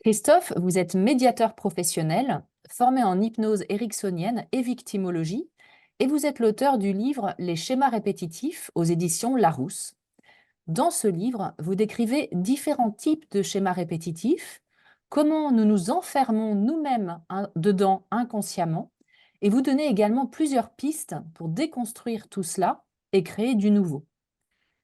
Christophe, vous êtes médiateur professionnel, formé en hypnose ericksonienne et victimologie, et vous êtes l'auteur du livre Les schémas répétitifs aux éditions Larousse. Dans ce livre, vous décrivez différents types de schémas répétitifs, comment nous nous enfermons nous-mêmes dedans inconsciemment, et vous donnez également plusieurs pistes pour déconstruire tout cela et créer du nouveau.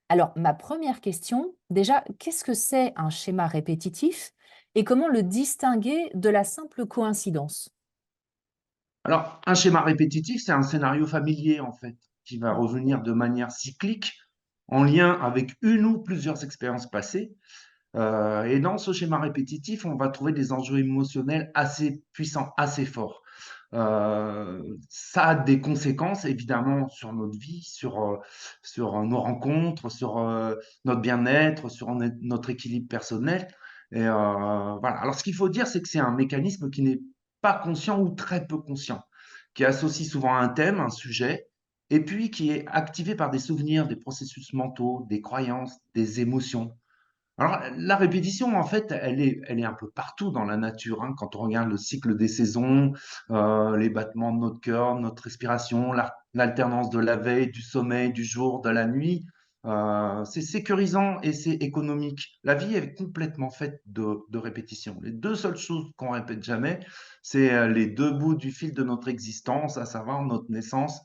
Alors, ma première question, déjà, qu'est-ce que c'est un schéma répétitif et comment le distinguer de la simple coïncidence? Alors, un schéma répétitif, c'est un scénario familier, en fait, qui va Mm. revenir de manière cyclique, en lien avec une ou plusieurs expériences passées. Et dans ce schéma répétitif, on va trouver des enjeux émotionnels assez puissants, assez forts. Ça a des conséquences, évidemment, sur notre vie, sur nos rencontres, sur notre bien-être, sur notre équilibre personnel. Voilà. Alors, ce qu'il faut dire, c'est que c'est un mécanisme qui n'est pas conscient ou très peu conscient, qui associe souvent un thème, un sujet, et puis qui est activé par des souvenirs, des processus mentaux, des croyances, des émotions. Alors, la répétition, en fait, elle est un peu partout dans la nature, hein. Quand on regarde le cycle des saisons, les battements de notre cœur, notre respiration, l'alternance de la veille, du sommeil, du jour, de la nuit, c'est sécurisant et c'est économique. La vie est complètement faite de répétitions. Les deux seules choses qu'on répète jamais, c'est les deux bouts du fil de notre existence, à savoir notre naissance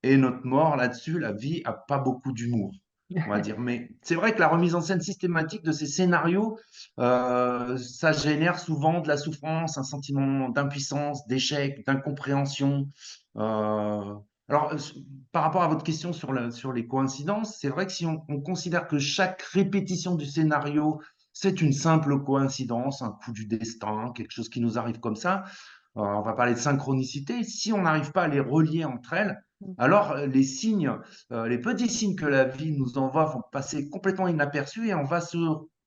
et notre mort. Là-dessus, la vie a pas beaucoup d'humour, on va dire. Mais c'est vrai que la remise en scène systématique de ces scénarios, ça génère souvent de la souffrance, un sentiment d'impuissance, d'échec, d'incompréhension. Euh, alors, par rapport à votre question sur les coïncidences, c'est vrai que si on considère que chaque répétition du scénario, c'est une simple coïncidence, un coup du destin, quelque chose qui nous arrive comme ça, on va parler de synchronicité. Si on n'arrive pas à les relier entre elles, alors les signes, les petits signes que la vie nous envoie vont passer complètement inaperçus et on va se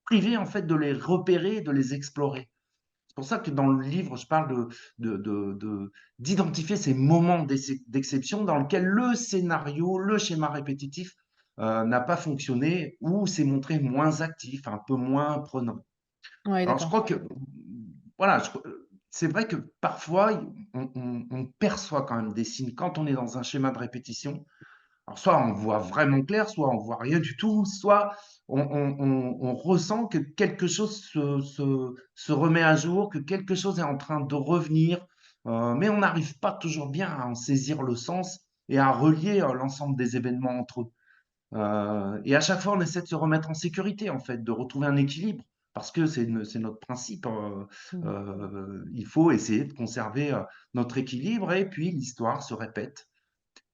priver en fait de les repérer, de les explorer. C'est pour ça que dans le livre, je parle d'identifier ces moments d'exception dans lesquels le scénario, le schéma répétitif n'a pas fonctionné ou s'est montré moins actif, un peu moins prenant. Oui, Alors, je d'accord. crois que, voilà, c'est vrai que parfois, on perçoit quand même des signes quand on est dans un schéma de répétition. Alors, soit on voit vraiment clair, soit on voit rien du tout, soit on ressent que quelque chose se remet à jour, que quelque chose est en train de revenir, mais on n'arrive pas toujours bien à en saisir le sens et à relier l'ensemble des événements entre eux. Et à chaque fois, on essaie de se remettre en sécurité, en fait, de retrouver un équilibre, parce que c'est notre principe. Mm. Il faut essayer de conserver notre équilibre, et puis l'histoire se répète.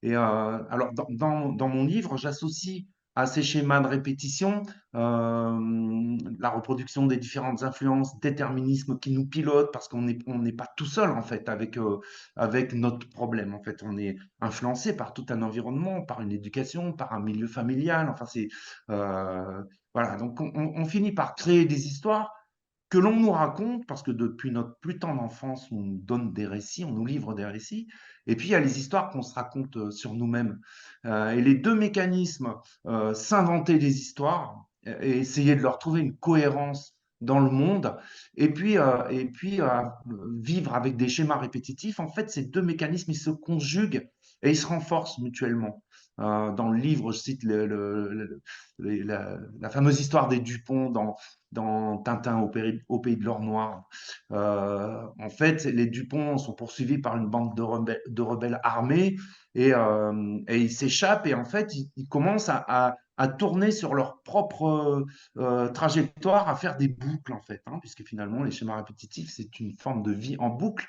Et alors, dans mon livre, j'associe à ces schémas de répétition la reproduction des différentes influences, déterminisme qui nous pilote, parce on n'est pas tout seul, en fait, avec notre problème. En fait, on est influencé par tout un environnement, par une éducation, par un milieu familial. Enfin, euh, voilà. Donc, on finit par créer des histoires que l'on nous raconte, parce que depuis notre plus tendre enfance, on nous donne des récits, on nous livre des récits, et puis il y a les histoires qu'on se raconte sur nous-mêmes. Et les deux mécanismes, s'inventer des histoires et essayer de leur trouver une cohérence dans le monde, et puis vivre avec des schémas répétitifs, en fait, ces deux mécanismes, ils se conjuguent et ils se renforcent mutuellement. Dans le livre, je cite la fameuse histoire des Dupont dans Tintin au pays de l'or noir. En fait, les Dupont sont poursuivis par une bande de rebelles armés et ils s'échappent et en fait, ils commencent à tourner sur leur propre trajectoire, à faire des boucles en fait, hein, puisque finalement, les schémas répétitifs, c'est une forme de vie en boucle.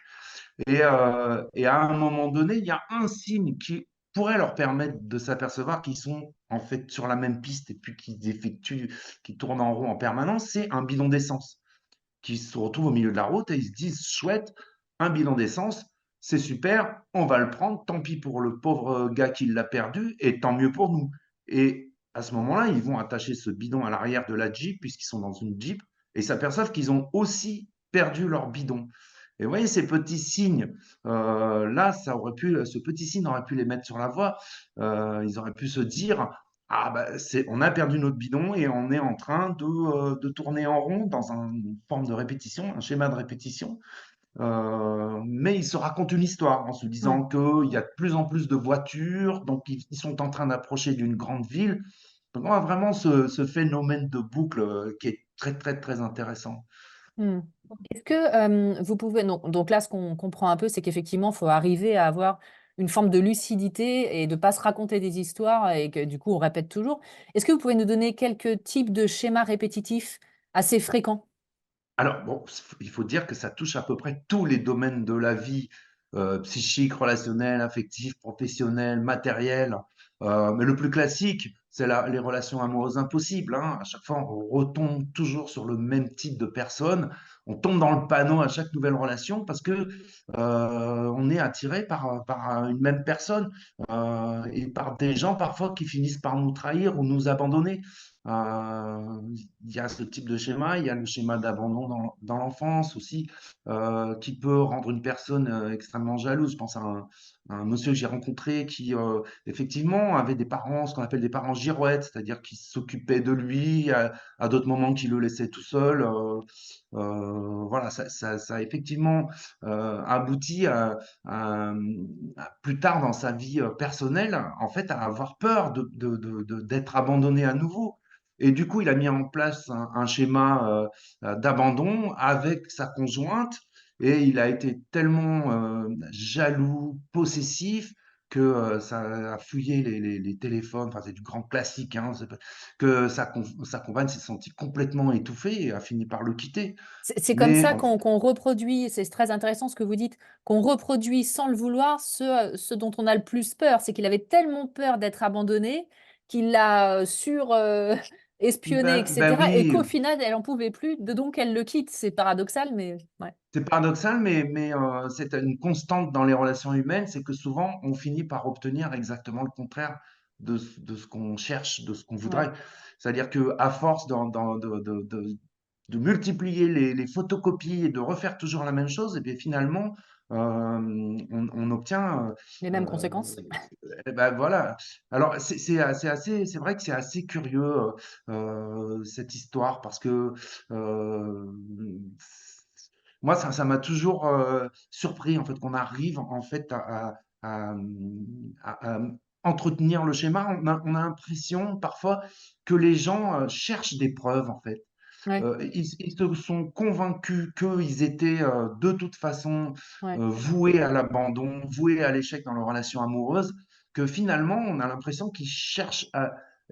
Et à un moment donné, il y a un signe qui pourrait leur permettre de s'apercevoir qu'ils sont en fait sur la même piste et puis qu'ils tournent en rond en permanence, c'est un bidon d'essence qui se retrouve au milieu de la route et ils se disent, chouette, un bidon d'essence, c'est super, on va le prendre, tant pis pour le pauvre gars qui l'a perdu et tant mieux pour nous. Et à ce moment-là, ils vont attacher ce bidon à l'arrière de la Jeep puisqu'ils sont dans une Jeep et ils s'aperçoivent qu'ils ont aussi perdu leur bidon. Et vous voyez, ces petits signes, là, ce petit signe aurait pu les mettre sur la voie. Ils auraient pu se dire, ah bah, on a perdu notre bidon et on est en train de tourner en rond dans une forme de répétition, un schéma de répétition. Mais il se raconte une histoire en se Ouais. disant qu'il y a de plus en plus de voitures, donc ils sont en train d'approcher d'une grande ville. Donc on a vraiment ce phénomène de boucle qui est très très très intéressant. Hmm. Est-ce que vous pouvez... Donc là, ce qu'on comprend un peu, c'est qu'effectivement, il faut arriver à avoir une forme de lucidité et de ne pas se raconter des histoires et que du coup, on répète toujours. Est-ce que vous pouvez nous donner quelques types de schémas répétitifs assez fréquents? Alors bon, il faut dire que ça touche à peu près tous les domaines de la vie, psychique, relationnelle, affective, professionnelle, matérielle. Mais le plus classique, c'est les relations amoureuses impossibles, hein. À chaque fois, on retombe toujours sur le même type de personne. On tombe dans le panneau à chaque nouvelle relation parce que on est attiré par une même personne et par des gens parfois qui finissent par nous trahir ou nous abandonner. Il y a ce type de schéma, il y a le schéma d'abandon dans l'enfance aussi, qui peut rendre une personne extrêmement jalouse. Je pense à un monsieur que j'ai rencontré qui, effectivement, avait des parents, ce qu'on appelle des parents girouettes, c'est-à-dire qui s'occupaient de lui à d'autres moments qui le laissaient tout seul. Voilà, ça a effectivement abouti plus tard dans sa vie personnelle, en fait, à avoir peur d'être abandonné à nouveau. Et du coup, il a mis en place un schéma d'abandon avec sa conjointe et il a été tellement jaloux, possessif que ça a fouillé les téléphones, enfin c'est du grand classique, hein, que sa compagne s'est sentie complètement étouffée et a fini par le quitter. C'est comme Mais ça en qu'on reproduit, c'est très intéressant ce que vous dites, qu'on reproduit sans le vouloir ce dont on a le plus peur. C'est qu'il avait tellement peur d'être abandonné qu'il l'a espionné, ben etc. Et oui, qu'au final, elle en pouvait plus, donc elle le quitte. C'est paradoxal, mais ouais. c'est paradoxal, mais c'est une constante dans les relations humaines, c'est que souvent on finit par obtenir exactement le contraire de ce qu'on cherche, de ce qu'on Ouais. voudrait. C'est-à-dire que à force de multiplier les photocopies et de refaire toujours la même chose, et bien finalement on obtient. Les mêmes euh, conséquences. eh ben voilà. Alors c'est vrai que c'est assez curieux cette histoire parce que euh, moi, ça m'a toujours surpris en fait qu'on arrive en fait à, à entretenir le schéma. On a l'impression parfois que les gens cherchent des preuves en fait. Ouais, Ils se sont convaincus qu'ils étaient de toute façon ouais. voués à l'abandon, voués à l'échec dans leur relation amoureuse, que finalement on a l'impression qu'ils cherchent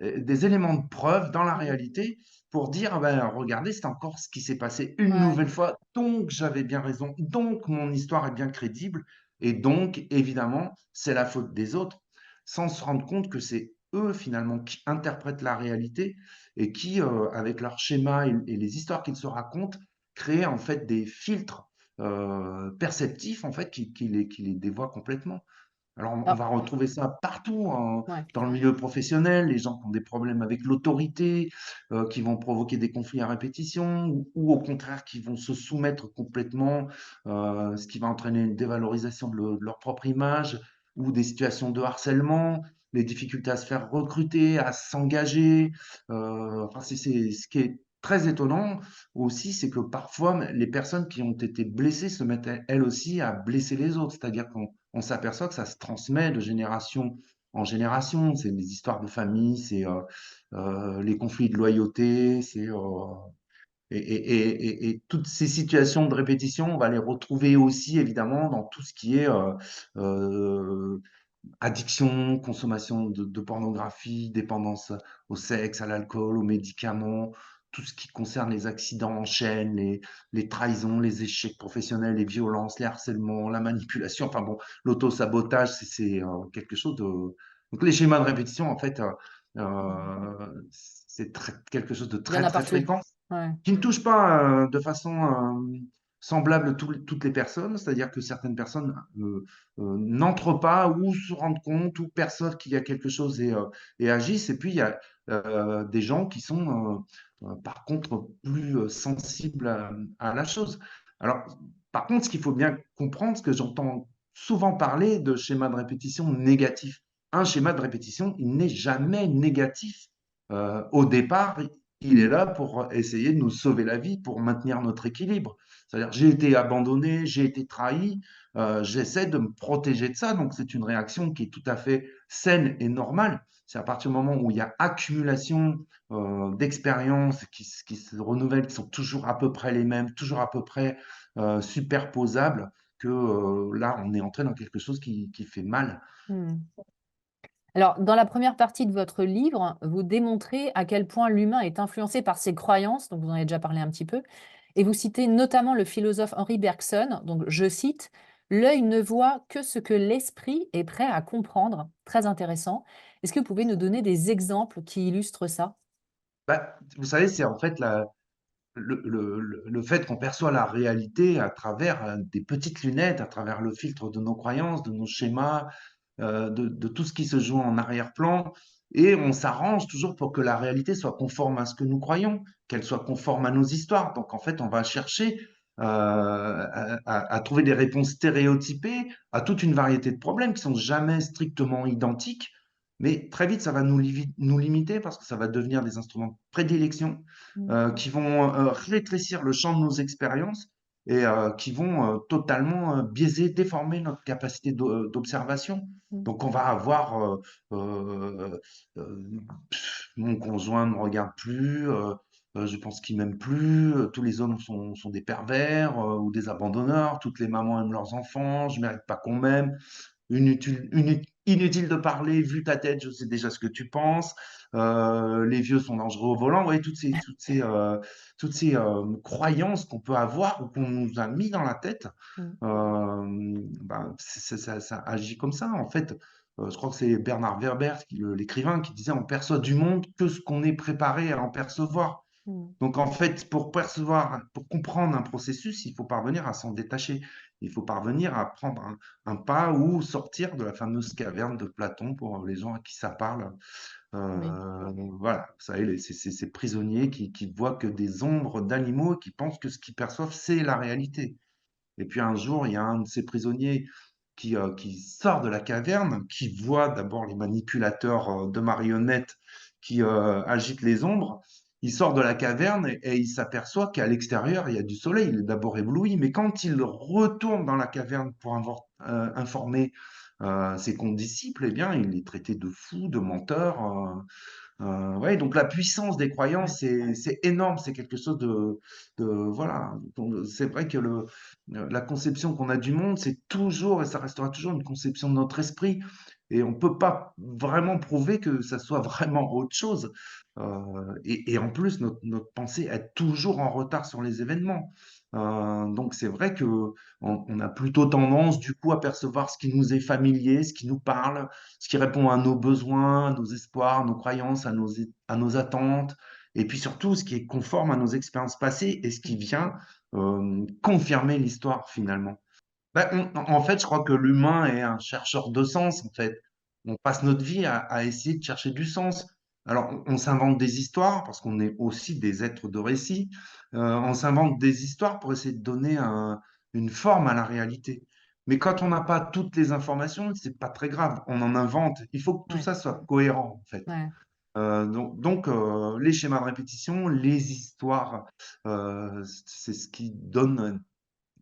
des éléments de preuve dans la Mhm. réalité pour dire, ah ben, regardez, c'est encore ce qui s'est passé une Ouais. nouvelle fois, donc j'avais bien raison, donc mon histoire est bien crédible, et donc évidemment c'est la faute des autres, sans se rendre compte que c'est eux finalement qui interprètent la réalité et qui, avec leur schéma et les histoires qu'ils se racontent, créent en fait des filtres perceptifs en fait qui les dévoient complètement. Alors, on Alors, va retrouver ça partout ouais. dans le milieu professionnel, les gens qui ont des problèmes avec l'autorité, qui vont provoquer des conflits à répétition, ou au contraire qui vont se soumettre complètement, ce qui va entraîner une dévalorisation de leur propre image, ou des situations de harcèlement, les difficultés à se faire recruter, à s'engager. Enfin, ce qui est très étonnant aussi, c'est que parfois les personnes qui ont été blessées se mettent elles aussi à blesser les autres, c'est-à-dire qu'on s'aperçoit que ça se transmet de génération en génération. C'est les histoires de famille, c'est les conflits de loyauté, et toutes ces situations de répétition, on va les retrouver aussi évidemment dans tout ce qui est euh, addiction, consommation de pornographie, dépendance au sexe, à l'alcool, aux médicaments, tout ce qui concerne les accidents en chaîne, les trahisons, les échecs professionnels, les violences, les harcèlements, la manipulation, enfin bon, l'auto-sabotage, c'est quelque chose de... Donc les schémas de répétition, en fait, c'est quelque chose de Il y en très a très partout. fréquent Ouais. qui ne touche pas de façon semblable toutes les personnes, c'est-à-dire que certaines personnes n'entrent pas ou se rendent compte ou perçoivent qu'il y a quelque chose et agissent, et puis il y a des gens qui sont par contre plus sensibles à la chose. Alors, par contre, ce qu'il faut bien comprendre, ce que j'entends souvent parler de schémas de répétition négatifs. un schéma de répétition, il n'est jamais négatif. Au départ, il est là pour essayer de nous sauver la vie, pour maintenir notre équilibre. C'est-à-dire, j'ai été abandonné, j'ai été trahi, j'essaie de me protéger de ça. Donc, c'est une réaction qui est tout à fait saine et normale. C'est à partir du moment où il y a accumulation d'expériences qui se renouvellent, qui sont toujours à peu près les mêmes, toujours à peu près superposables, que là, on est entré dans quelque chose qui fait mal. Hmm. Alors, dans la première partie de votre livre, vous démontrez à quel point l'humain est influencé par ses croyances, donc vous en avez déjà parlé un petit peu, et vous citez notamment le philosophe Henri Bergson, donc je cite, «L'œil ne voit que ce que l'esprit est prêt à comprendre». Très intéressant. Est-ce que vous pouvez nous donner des exemples qui illustrent ça? Bah, vous savez, c'est en fait le fait qu'on perçoit la réalité à travers des petites lunettes, à travers le filtre de nos croyances, de nos schémas, de tout ce qui se joue en arrière-plan. Et on s'arrange toujours pour que la réalité soit conforme à ce que nous croyons, qu'elle soit conforme à nos histoires. Donc en fait, on va chercher à trouver des réponses stéréotypées à toute une variété de problèmes qui sont jamais strictement identiques. Mais très vite, ça va nous limiter parce que ça va devenir des instruments de prédilection Mm, qui vont rétrécir le champ de nos expériences et qui vont totalement biaiser, déformer notre capacité d'observation. mm, Donc on va avoir euh, euh, mon conjoint ne me regarde plus, je pense qu'il m'aime plus, tous les hommes sont des pervers ou des abandonneurs, toutes les mamans aiment leurs enfants, je mérite pas qu'on m'aime. Inutile de parler, vu ta tête, je sais déjà ce que tu penses. Les vieux sont dangereux au volant. Vous voyez, toutes ces croyances qu'on peut avoir ou qu'on nous a mis dans la tête, mm, ben, ça agit comme ça. En fait, je crois que c'est Bernard Werber, l'écrivain, qui disait on perçoit du monde que ce qu'on est préparé à en percevoir. mm, Donc en fait, pour percevoir, pour comprendre un processus, il faut parvenir à s'en détacher. Il faut parvenir à prendre un pas ou sortir de la fameuse caverne de Platon pour les gens à qui ça parle. oui, Voilà, vous savez, ces prisonniers qui voient que des ombres d'animaux, qui pensent que ce qu'ils perçoivent, c'est la réalité. Et puis un jour, il y a un de ces prisonniers qui sort de la caverne, qui voit d'abord les manipulateurs de marionnettes qui agitent les ombres. Il sort de la caverne et il s'aperçoit qu'à l'extérieur, il y a du soleil. Il est d'abord ébloui, mais quand il retourne dans la caverne pour informer ses condisciples, eh bien, il est traité de fou, de menteur. Ouais, donc la puissance des ouais, croyances, c'est énorme, c'est quelque chose voilà. Donc, c'est vrai que la conception qu'on a du monde, c'est toujours, et ça restera toujours une conception de notre esprit, et on peut pas vraiment prouver que ça soit vraiment autre chose. Et en plus, notre pensée est toujours en retard sur les événements. Donc c'est vrai que on a plutôt tendance du coup à percevoir ce qui nous est familier, ce qui nous parle, ce qui répond à nos besoins, à nos espoirs, à nos croyances, à nos attentes, et puis surtout ce qui est conforme à nos expériences passées et ce qui vient confirmer l'histoire finalement. En fait, je crois que l'humain est un chercheur de sens, en fait. On passe notre vie à essayer de chercher du sens. Alors, on s'invente des histoires parce qu'on est aussi des êtres de récit. On s'invente des histoires pour essayer de donner une forme à la réalité. Mais quand on n'a pas toutes les informations, c'est pas très grave. On en invente. Il faut que tout ouais, ça soit cohérent, en fait. ouais. Les schémas de répétition, les histoires, c'est ce qui donne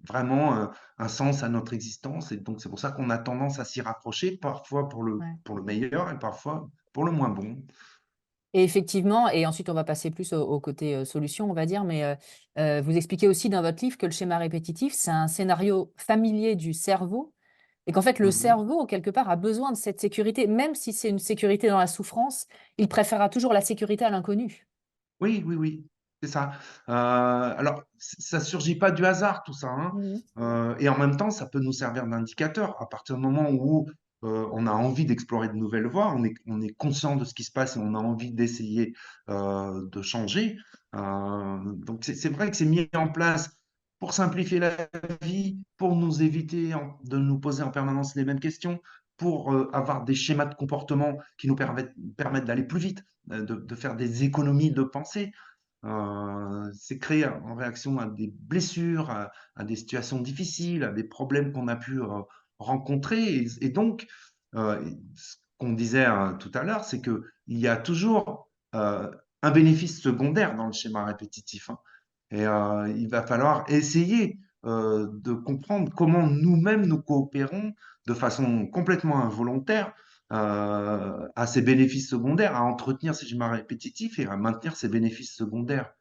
vraiment un sens à notre existence. Et donc, c'est pour ça qu'on a tendance à s'y rapprocher, parfois Ouais. pour le meilleur et parfois pour le moins bon. Et effectivement, et ensuite on va passer plus au côté solution, on va dire, mais vous expliquez aussi dans votre livre que le schéma répétitif, c'est un scénario familier du cerveau, et qu'en fait le Mhm. cerveau, quelque part, a besoin de cette sécurité, même si c'est une sécurité dans la souffrance, il préférera toujours la sécurité à l'inconnu. Oui, oui, oui, c'est ça. Alors, ça surgit pas du hasard, tout ça, hein. Mhm. Et en même temps, ça peut nous servir d'indicateur. À partir du moment où on a envie d'explorer de nouvelles voies, on est conscient de ce qui se passe et on a envie d'essayer de changer. Donc, c'est vrai que c'est mis en place pour simplifier la vie, pour nous éviter de nous poser en permanence les mêmes questions, pour avoir des schémas de comportement qui nous permettent d'aller plus vite, de faire des économies de pensée. C'est créé en réaction à des blessures, à des situations difficiles, à des problèmes qu'on a pu rencontrer. Et donc, euh, qu'on disait tout à l'heure, c'est qu'il y a toujours un bénéfice secondaire dans le schéma répétitif, hein. Et il va falloir essayer de comprendre comment nous-mêmes nous coopérons de façon complètement involontaire à ces bénéfices secondaires, à entretenir ces schémas répétitifs et à maintenir ces bénéfices secondaires.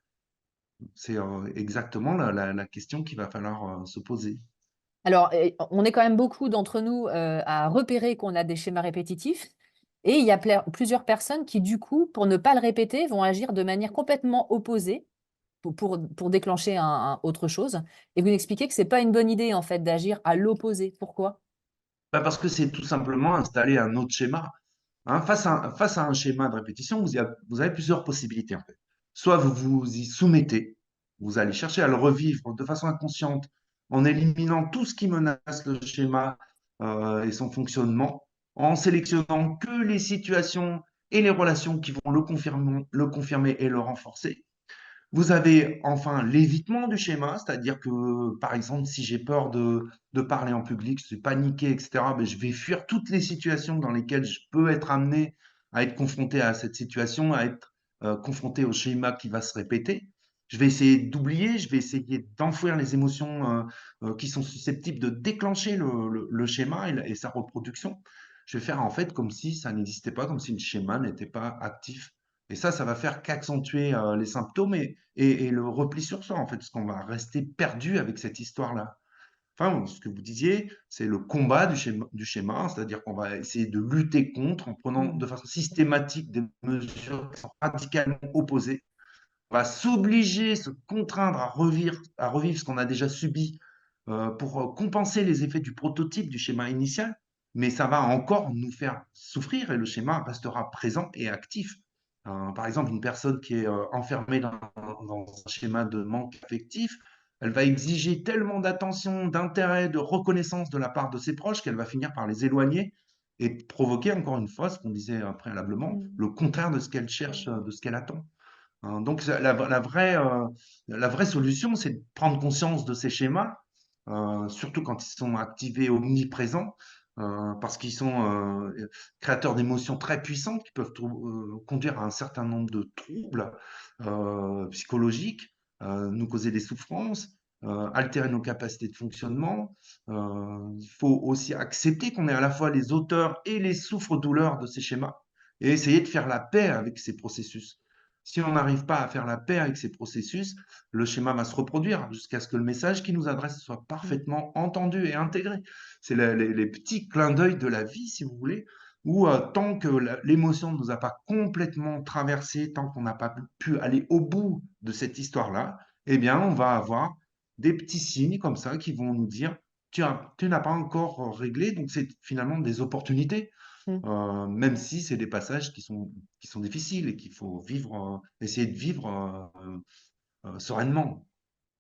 C'est exactement la question qu'il va falloir se poser. Alors, on est quand même beaucoup d'entre nous à repérer qu'on a des schémas répétitifs. Et il y a plusieurs personnes qui, du coup, pour ne pas le répéter, vont agir de manière complètement opposée pour déclencher autre chose. Et vous m'expliquez que c'est pas une bonne idée, en fait, d'agir à l'opposé. Pourquoi? Bah, parce que c'est tout simplement installer un autre schéma. Hein, face à un schéma de répétition, vous avez plusieurs possibilités en fait. Soit vous vous y soumettez, vous allez chercher à le revivre de façon inconsciente en éliminant tout ce qui menace le schéma et son fonctionnement, en sélectionnant que les situations et les relations qui vont le confirmer et le renforcer. Vous avez enfin l'évitement du schéma, c'est-à-dire que, par exemple, si j'ai peur de parler en public, je suis paniqué, etc., ben, je vais fuir toutes les situations dans lesquelles je peux être amené à être confronté à cette situation, à être confronté au schéma qui va se répéter. Je vais essayer d'oublier, je vais essayer d'enfouir les émotions qui sont susceptibles de déclencher le schéma et sa reproduction. Je vais faire en fait comme si ça n'existait pas, comme si le schéma n'était pas actif. Et ça va faire qu'accentuer les symptômes et le repli sur soi, en fait, parce qu'on va rester perdu avec cette histoire-là. Enfin, ce que vous disiez, c'est le combat du schéma, c'est-à-dire qu'on va essayer de lutter contre en prenant Mm. de façon systématique des mesures qui sont radicalement opposées. On va s'obliger, se contraindre à revivre ce qu'on a déjà subi pour compenser les effets du prototype du schéma initial, mais ça va encore nous faire souffrir et le schéma restera présent et actif. Par exemple, une personne qui est enfermée dans un schéma de manque affectif, elle va exiger tellement d'attention, d'intérêt, de reconnaissance de la part de ses proches qu'elle va finir par les éloigner et provoquer, encore une fois, ce qu'on disait préalablement, Mm. le contraire de ce qu'elle cherche, de ce qu'elle attend. Hein, donc la vraie solution, c'est de prendre conscience de ces schémas, surtout quand ils sont activés omniprésents, parce qu'ils sont créateurs d'émotions très puissantes qui peuvent conduire à un certain nombre de troubles psychologiques, nous causer des souffrances, altérer nos capacités de fonctionnement. Il faut aussi accepter qu'on est à la fois les auteurs et les souffres-douleurs de ces schémas et essayer de faire la paix avec ces processus. Si on n'arrive pas à faire la paix avec ces processus, le schéma va se reproduire jusqu'à ce que le message qu'il nous adresse soit Mm. parfaitement entendu et intégré. C'est les petits clins d'œil de la vie, si vous voulez, où tant que l'émotion ne nous a pas complètement traversé, tant qu'on n'a pas pu aller au bout de cette histoire-là, eh bien, on va avoir des petits signes comme ça qui vont nous dire, tu n'as pas encore réglé, donc c'est finalement des opportunités Mm. même si c'est des passages qui sont difficiles et qu'il faut vivre, essayer de vivre sereinement.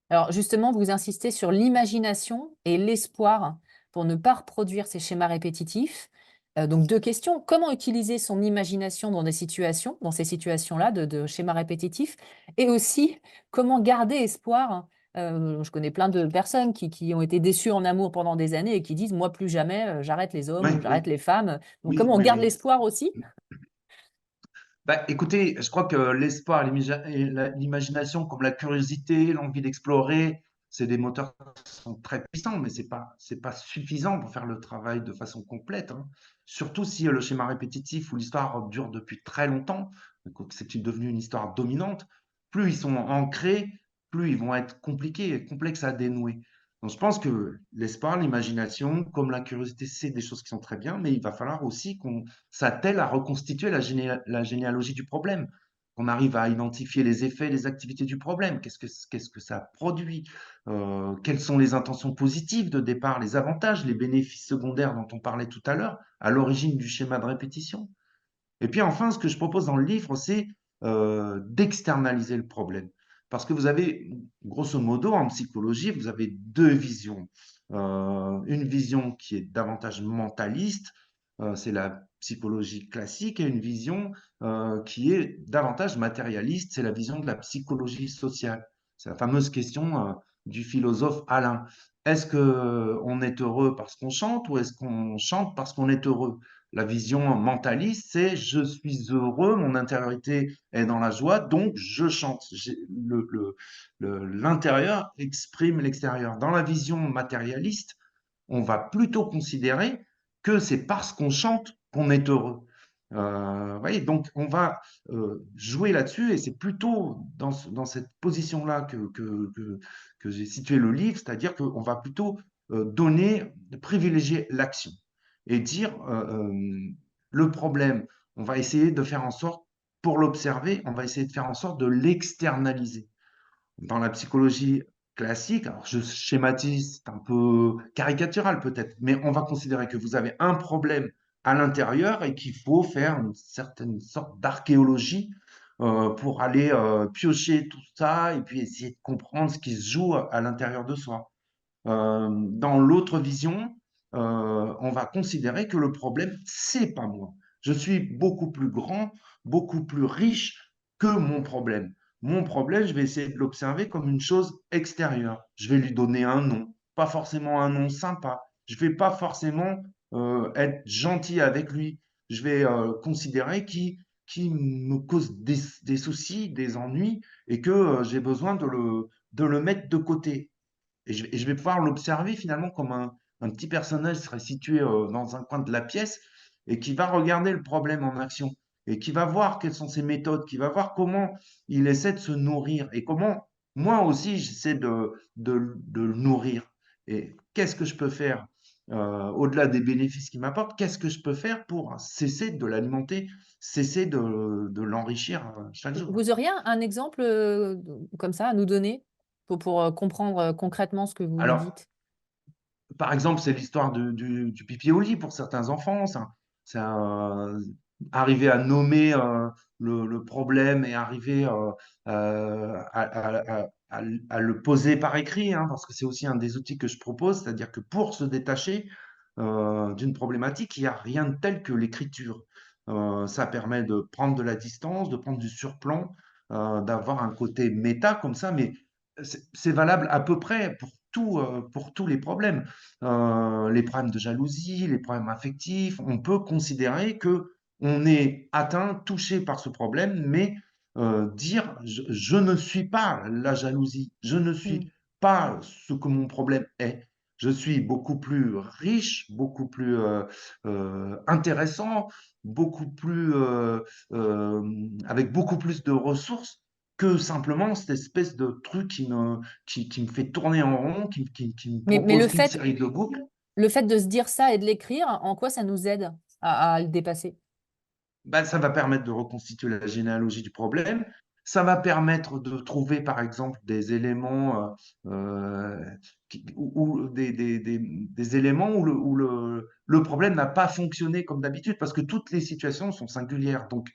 Alors justement, vous insistez sur l'imagination et l'espoir pour ne pas reproduire ces schémas répétitifs. Donc deux questions. Comment utiliser son imagination dans des situations, dans ces situations-là de schémas répétitifs? Et aussi, comment garder espoir? Je connais plein de personnes qui ont été déçues en amour pendant des années et qui disent, moi, plus jamais, j'arrête les hommes Oui, ou j'arrête oui, les femmes. Donc oui, comment on oui, garde oui. l'espoir aussi? Bah, écoutez, je crois que l'espoir et l'imagination, comme la curiosité, l'envie d'explorer, c'est des moteurs qui sont très puissants, mais c'est pas suffisant pour faire le travail de façon complète, hein. Surtout si le schéma répétitif ou l'histoire dure depuis très longtemps, donc c'est devenu une histoire dominante, plus ils sont ancrés, plus ils vont être compliqués et complexes à dénouer. Donc je pense que l'espoir, l'imagination, comme la curiosité, c'est des choses qui sont très bien, mais il va falloir aussi qu'on s'attelle à reconstituer la généalogie du problème, qu'on arrive à identifier les effets, les activités du problème, qu'est-ce que ça produit, quelles sont les intentions positives de départ, les avantages, les bénéfices secondaires dont on parlait tout à l'heure, à l'origine du schéma de répétition. Et puis enfin, ce que je propose dans le livre, c'est d'externaliser le problème. Parce que vous avez, grosso modo, en psychologie, vous avez deux visions. Une vision qui est davantage mentaliste, c'est la psychologie classique, et une vision qui est davantage matérialiste, c'est la vision de la psychologie sociale. C'est la fameuse question du philosophe Alain. Est-ce qu'on est heureux parce qu'on chante ou est-ce qu'on chante parce qu'on est heureux? La vision mentaliste, c'est je suis heureux, mon intériorité est dans la joie, donc je chante. L'intérieur exprime l'extérieur. Dans la vision matérialiste, on va plutôt considérer que c'est parce qu'on chante qu'on est heureux. Vous voyez, donc on va jouer là-dessus et c'est plutôt dans cette position-là que j'ai situé le livre, c'est-à-dire qu'on va plutôt privilégier l'action et dire le problème, on va essayer de faire en sorte, pour l'observer, on va essayer de faire en sorte de l'externaliser. Dans la psychologie classique, alors je schématise, c'est un peu caricatural peut-être, mais on va considérer que vous avez un problème à l'intérieur et qu'il faut faire une certaine sorte d'archéologie pour aller piocher tout ça et puis essayer de comprendre ce qui se joue à l'intérieur de soi. Dans l'autre vision, on va considérer que le problème, c'est pas moi. Je suis beaucoup plus grand, beaucoup plus riche que mon problème. Mon problème, je vais essayer de l'observer comme une chose extérieure. Je vais lui donner un nom, pas forcément un nom sympa. Je vais pas forcément être gentil avec lui. Je vais considérer qui me cause des soucis, des ennuis, et que j'ai besoin de le mettre de côté. Et je vais pouvoir l'observer finalement comme un petit personnage qui serait situé dans un coin de la pièce et qui va regarder le problème en action et qui va voir quelles sont ses méthodes, qui va voir comment il essaie de se nourrir et comment moi aussi j'essaie de le nourrir. Et qu'est-ce que je peux faire au-delà des bénéfices qu'il m'apporte, qu'est-ce que je peux faire pour cesser de l'alimenter, cesser de l'enrichir chaque jour. Vous auriez un exemple comme ça à nous donner pour comprendre concrètement ce que vous nous Alors, dites? par exemple, c'est l'histoire du pipi au lit pour certains enfants. Arriver à nommer le problème et arriver à le poser par écrit, hein, parce que c'est aussi un des outils que je propose, c'est-à-dire que pour se détacher d'une problématique, il n'y a rien de tel que l'écriture. Ça permet de prendre de la distance, de prendre du surplomb, d'avoir un côté méta comme ça, mais c'est valable à peu près pour tous les problèmes de jalousie, les problèmes affectifs. On peut considérer que on est atteint, touché par ce problème, mais dire je ne suis pas la jalousie, je ne Hmm. suis pas ce que mon problème est. Je suis beaucoup plus riche, beaucoup plus intéressant, beaucoup plus avec beaucoup plus de ressources que simplement cette espèce de truc qui me fait tourner en rond, qui me Mais propose une série de boucles. le fait de se dire ça et de l'écrire, en quoi ça nous aide à le dépasser? Bah, ça va permettre de reconstituer la généalogie du problème. Ça va permettre de trouver, par exemple, des éléments, des éléments où le problème n'a pas fonctionné comme d'habitude, parce que toutes les situations sont singulières. Donc,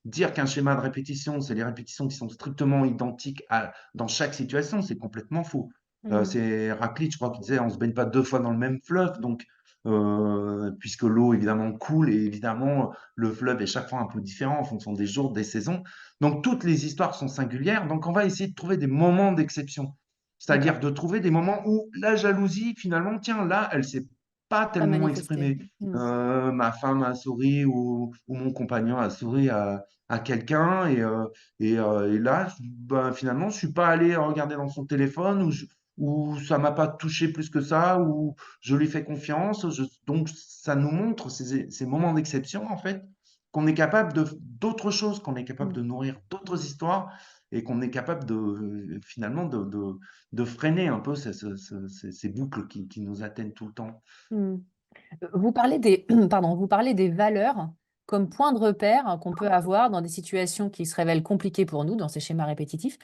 dire qu'un schéma de répétition, c'est les répétitions qui sont strictement identiques dans chaque situation, c'est complètement faux. Hmm. C'est Héraclite, je crois, qui disait, on ne se baigne pas deux fois dans le même fleuve, donc, puisque l'eau, évidemment, coule, et évidemment, le fleuve est chaque fois un peu différent en fonction des jours, des saisons. Donc, toutes les histoires sont singulières. Donc, on va essayer de trouver des moments d'exception. C'est-à-dire D'accord, de trouver des moments où la jalousie, finalement, tiens, là, elle s'est pas pas tellement manifesté. exprimée. Hmm. Ma femme a souri ou mon compagnon a souri à quelqu'un et là, ben, finalement, je suis pas allé regarder dans son téléphone ou ça m'a pas touché plus que ça ou je lui fais confiance. Donc, ça nous montre ces moments d'exception, en fait, qu'on est capable d'autres choses, qu'on est capable Hmm. de nourrir d'autres histoires et qu'on est capable finalement de freiner un peu ces boucles qui nous atteignent tout le temps. Hmm. Vous parlez des, pardon, vous parlez des valeurs comme point de repère qu'on peut avoir dans des situations qui se révèlent compliquées pour nous, dans ces schémas répétitifs.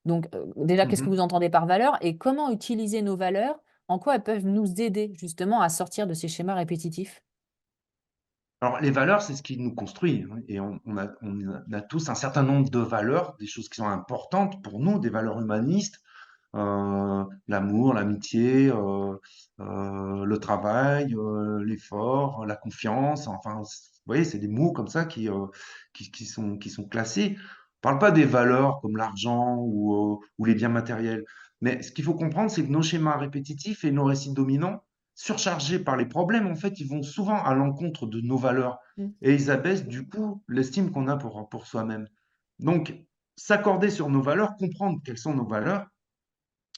Donc, déjà, qu'est-ce que Mhm. vous entendez par valeur et comment utiliser nos valeurs? En quoi elles peuvent nous aider justement à sortir de ces schémas répétitifs? Alors, les valeurs, c'est ce qui nous construit, hein, et on a tous un certain nombre de valeurs, des choses qui sont importantes pour nous, des valeurs humanistes, l'amour, l'amitié, le travail, l'effort, la confiance. Enfin, vous voyez, c'est des mots comme ça qui sont classés. On parle pas des valeurs comme l'argent ou les biens matériels. Mais ce qu'il faut comprendre, c'est que nos schémas répétitifs et nos récits dominants, surchargés par les problèmes, en fait, ils vont souvent à l'encontre de nos valeurs Mm. et ils abaissent du coup l'estime qu'on a pour soi-même. Donc, s'accorder sur nos valeurs, comprendre quelles sont nos valeurs.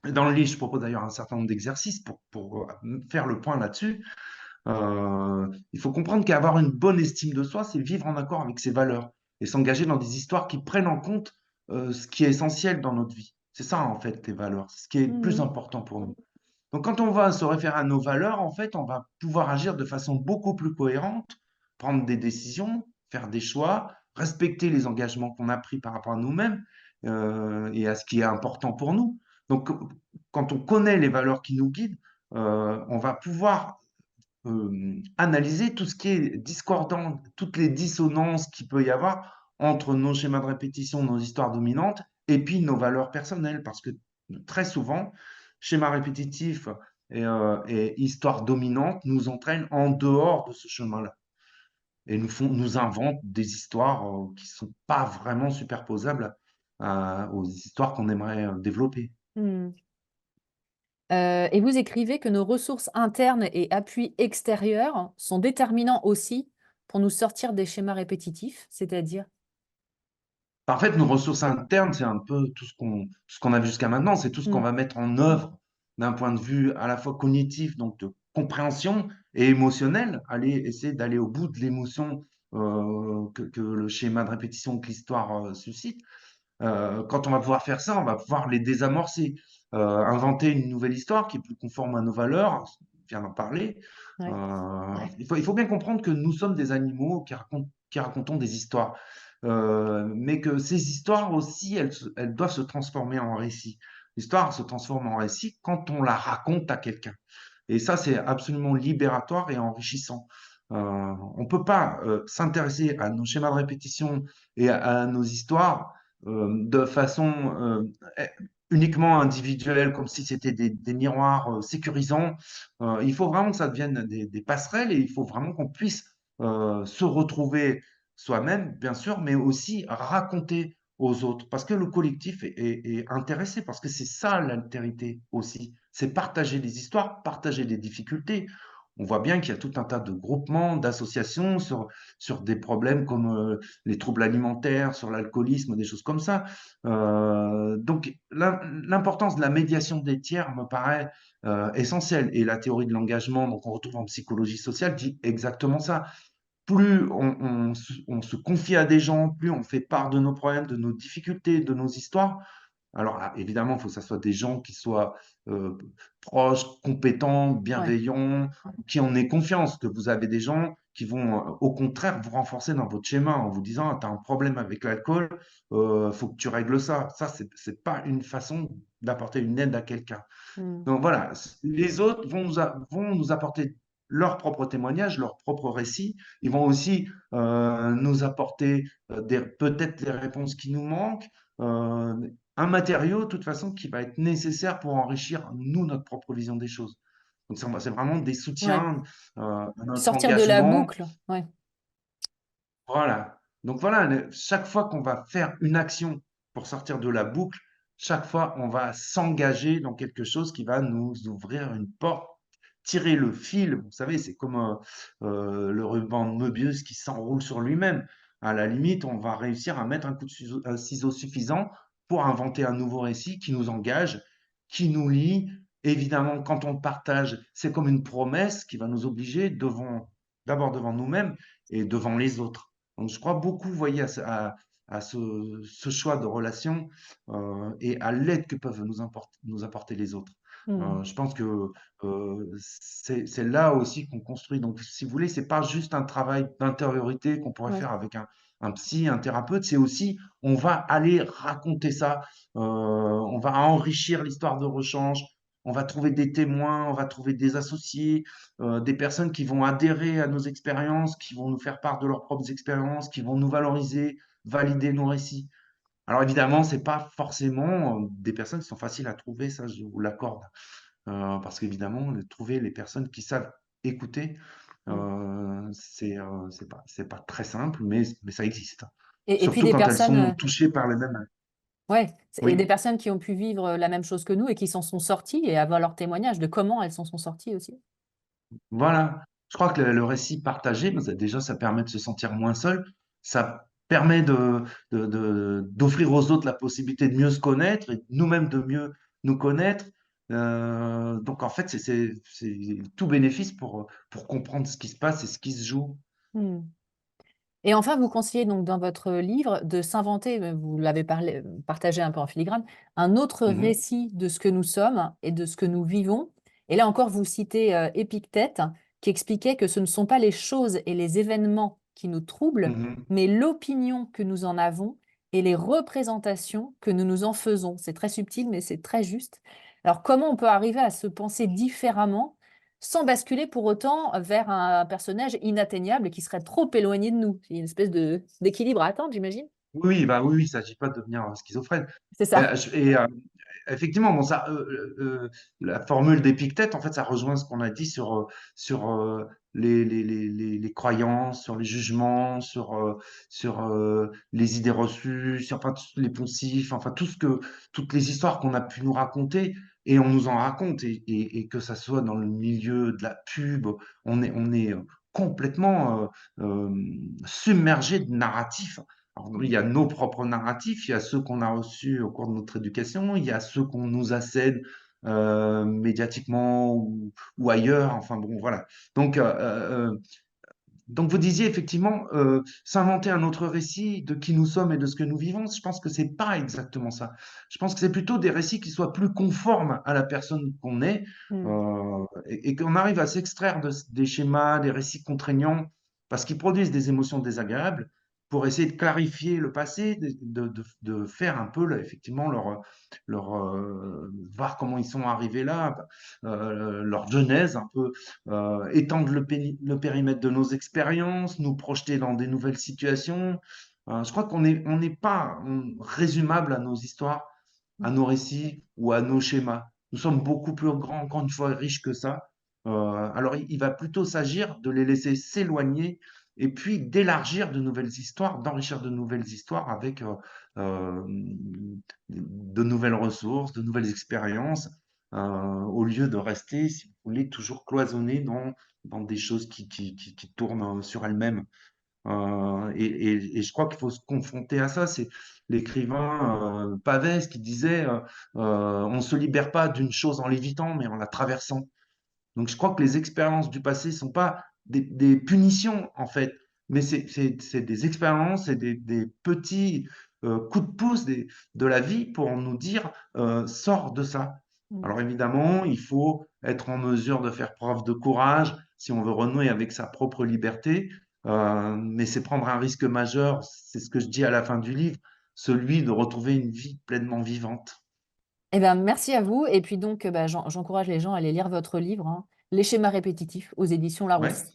Et dans le livre, je propose d'ailleurs un certain nombre d'exercices pour faire le point là-dessus. Il faut comprendre qu'avoir une bonne estime de soi, c'est vivre en accord avec ses valeurs et s'engager dans des histoires qui prennent en compte ce qui est essentiel dans notre vie. C'est ça, en fait, les valeurs, ce qui est le plus Mhm. important pour nous. Donc, quand on va se référer à nos valeurs, en fait, on va pouvoir agir de façon beaucoup plus cohérente, prendre des décisions, faire des choix, respecter les engagements qu'on a pris par rapport à nous-mêmes et à ce qui est important pour nous. Donc, quand on connaît les valeurs qui nous guident, on va pouvoir analyser tout ce qui est discordant, toutes les dissonances qu'il peut y avoir entre nos schémas de répétition, nos histoires dominantes, et puis nos valeurs personnelles, parce que très souvent, schéma répétitif et histoire dominante nous entraînent en dehors de ce chemin-là et nous inventent des histoires qui ne sont pas vraiment superposables aux histoires qu'on aimerait développer. Mm. Et vous écrivez que nos ressources internes et appuis extérieurs sont déterminants aussi pour nous sortir des schémas répétitifs, c'est-à-dire? En fait, nos ressources internes, c'est un peu tout ce qu'on a vu jusqu'à maintenant, c'est tout ce qu'on Mm. va mettre en œuvre d'un point de vue à la fois cognitif, donc de compréhension, et émotionnel, aller essayer d'aller au bout de l'émotion que le schéma de répétition, que l'histoire suscite. Quand on va pouvoir faire ça, on va pouvoir les désamorcer, inventer une nouvelle histoire qui est plus conforme à nos valeurs, on vient d'en parler. Ouais. Il faut bien comprendre que nous sommes des animaux qui racontons des histoires, mais que ces histoires aussi, elles doivent se transformer en récit. L'histoire se transforme en récit quand on la raconte à quelqu'un. Et ça, c'est absolument libératoire et enrichissant. On ne peut pas s'intéresser à nos schémas de répétition et à nos histoires de façon eh, uniquement individuelle, comme si c'était des miroirs sécurisants. Il faut vraiment que ça devienne des passerelles et il faut vraiment qu'on puisse se retrouver soi-même, bien sûr, mais aussi raconter aux autres, parce que le collectif est intéressé, parce que c'est ça l'altérité aussi, c'est partager des histoires, partager des difficultés. On voit bien qu'il y a tout un tas de groupements, d'associations sur des problèmes comme les troubles alimentaires, sur l'alcoolisme, des choses comme ça. Donc l'importance de la médiation des tiers me paraît essentielle. Et la théorie de l'engagement, donc on retrouve en psychologie sociale, dit exactement ça. Plus on se confie à des gens, plus on fait part de nos problèmes, de nos difficultés, de nos histoires. Alors là, évidemment, il faut que ce soit des gens qui soient euh, proches, compétents, Ouais. bienveillants, qui en aient confiance, que vous avez des gens qui vont au contraire vous renforcer dans votre schéma en vous disant, tu as un problème avec l'alcool, faut que tu règles ça. Ça, c'est pas une façon d'apporter une aide à quelqu'un. Mm. Donc voilà, les autres vont nous apporter leur propre témoignage, leur propre récit. Ils vont aussi nous apporter peut-être les réponses qui nous manquent, euh, un matériau, de toute façon, qui va être nécessaire pour enrichir, nous, notre propre vision des choses. Donc c'est vraiment des Ouais. soutiens à notre Sortir de la engagement. boucle. Ouais. Voilà. Donc voilà, chaque fois qu'on va faire une action pour sortir de la boucle, chaque fois on va s'engager dans quelque chose qui va nous ouvrir une porte, tirer le fil. Vous savez, c'est comme le ruban de Möbius qui s'enroule sur lui-même. À la limite, on va réussir à mettre un coup de ciseau suffisant pour inventer un nouveau récit qui nous engage, qui nous lie. Évidemment, quand on le partage, c'est comme une promesse qui va nous obliger d'abord devant nous-mêmes et devant les autres. Donc, je crois beaucoup, vous voyez, à ce choix de relation et à l'aide que peuvent nous apporter les autres. Mm. Je pense que c'est là aussi qu'on construit. Donc, si vous voulez, c'est pas juste un travail d'intériorité qu'on pourrait Ouais. faire avec un psy, un thérapeute, c'est aussi, on va aller raconter ça, on va enrichir l'histoire de rechange, on va trouver des témoins, on va trouver des associés, des personnes qui vont adhérer à nos expériences, qui vont nous faire part de leurs propres expériences, qui vont nous valoriser, valider nos récits. Alors évidemment, c'est pas forcément des personnes qui sont faciles à trouver, ça je vous l'accorde. Parce qu'évidemment, trouver les personnes qui savent écouter, Mm. c'est pas très simple, mais ça existe. Et puis Surtout des quand elles personnes, sont touchées par les mêmes. ouais, et des Oui. personnes qui ont pu vivre la même chose que nous et qui s'en sont sorties et avoir leur témoignage de comment elles s'en sont sorties aussi. Voilà. Je crois que le récit partagé, bah, déjà, ça permet de se sentir moins seul. Ça permet d'offrir aux autres la possibilité de mieux se connaître et nous-mêmes de mieux nous connaître. Donc, en fait, c'est tout bénéfice pour comprendre ce qui se passe et ce qui se joue. Hmm. Et enfin, vous conseillez donc dans votre livre de s'inventer, vous l'avez partagé un peu en filigrane, un autre Mhm. récit de ce que nous sommes et de ce que nous vivons. Et là encore, vous citez Épictète, qui expliquait que ce ne sont pas les choses et les événements qui nous troublent, Mhm. mais l'opinion que nous en avons et les représentations que nous nous en faisons. C'est très subtil, mais c'est très juste. Alors, comment on peut arriver à se penser différemment sans basculer pour autant vers un personnage inatteignable qui serait trop éloigné de nous? Il y a une espèce d'équilibre à atteindre, j'imagine. Oui, bah oui, oui, il ne s'agit pas de devenir schizophrène. C'est ça. Et effectivement, bon, ça, la formule d'Épictète, en fait, ça rejoint ce qu'on a dit sur les croyances, sur les jugements, sur les idées reçues, sur enfin, les poncifs, enfin toutes les histoires qu'on a pu nous raconter, et on nous en raconte, et que ça soit dans le milieu de la pub, on est complètement submergé de narratifs. Alors, il y a nos propres narratifs, il y a ceux qu'on a reçus au cours de notre éducation, il y a ceux qu'on nous assène médiatiquement ou ailleurs. Enfin bon, voilà. Donc, donc vous disiez effectivement s'inventer un autre récit de qui nous sommes et de ce que nous vivons. Je pense que c'est pas exactement ça. Je pense que c'est plutôt des récits qui soient plus conformes à la personne qu'on est Hmm. et qu'on arrive à s'extraire des schémas, des récits contraignants parce qu'ils produisent des émotions désagréables pour essayer de clarifier le passé, de faire un peu là, effectivement voir comment ils sont arrivés là, leur genèse un peu étendre le périmètre de nos expériences, nous projeter dans des nouvelles situations. Je crois on n'est pas résumable à nos histoires, à nos récits ou à nos schémas. Nous sommes beaucoup plus grands, encore une fois, riches que ça. Alors, il va plutôt s'agir de les laisser s'éloigner et puis d'élargir de nouvelles histoires, d'enrichir de nouvelles histoires avec euh, de nouvelles ressources, de nouvelles expériences, au lieu de rester, si vous voulez, toujours cloisonné dans des choses qui tournent sur elles-mêmes. Et je crois qu'il faut se confronter à ça. C'est l'écrivain Pavès qui disait on ne se libère pas d'une chose en l'évitant, mais en la traversant. Donc je crois que les expériences du passé ne sont pas des punitions, en fait, mais c'est des expériences et des petits coups de pouce de la vie pour nous dire sors de ça. Hmm. Alors évidemment, il faut être en mesure de faire preuve de courage si on veut renouer avec sa propre liberté, mais c'est prendre un risque majeur, c'est ce que je dis à la fin du livre, celui de retrouver une vie pleinement vivante. Eh ben, merci à vous. Et puis donc, bah, j'encourage les gens à aller lire votre livre, hein, Les schémas répétitifs aux éditions Ouais. Larousse.